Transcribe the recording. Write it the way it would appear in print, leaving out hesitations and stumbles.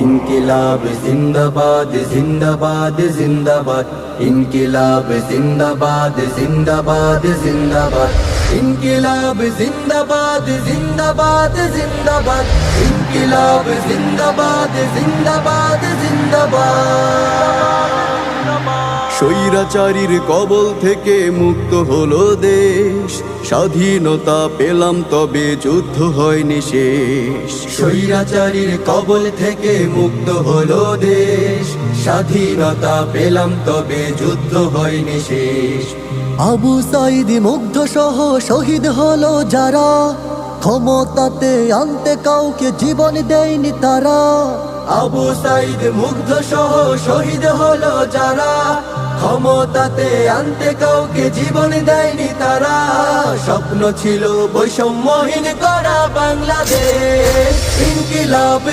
ইনকিলাব জিন্দাবাদ জিন্দাবাদ জিন্দাবাদ ইনকিলাব জিন্দাবাদ জিন্দাবাদ জিন্দাবাদ ইনকিলাব জিন্দাবাদ জিন্দাবাদ জিন্দাবাদ ইনকিলাব জিন্দাবাদ জিন্দাবাদ জিন্দাবাদ। স্বৈরাচারীর কবল থেকে মুক্ত হলো দেশ, স্বাধীনতা পেলাম তবে যুদ্ধ হয়নি শেষ। স্বৈরাচারীর কবল থেকে মুক্ত হলো দেশ, স্বাধীনতা পেলাম তবে যুদ্ধ হয়নি শেষ। আবু সাইদ মুগ্ধ সহ শহীদ হলো যারা, ক্ষমতাতে আনতে কাউকে জীবন দেয়নি তারা। আবু সাইদ মুগ্ধ সহ শহীদ হলো যারা, ক্ষমতাতে আনতে কাউকে জীবন দেয়নি তারা। স্বপ্ন ছিল বৈষম্যহীন করা বাংলাদেশ, ইনকিলাব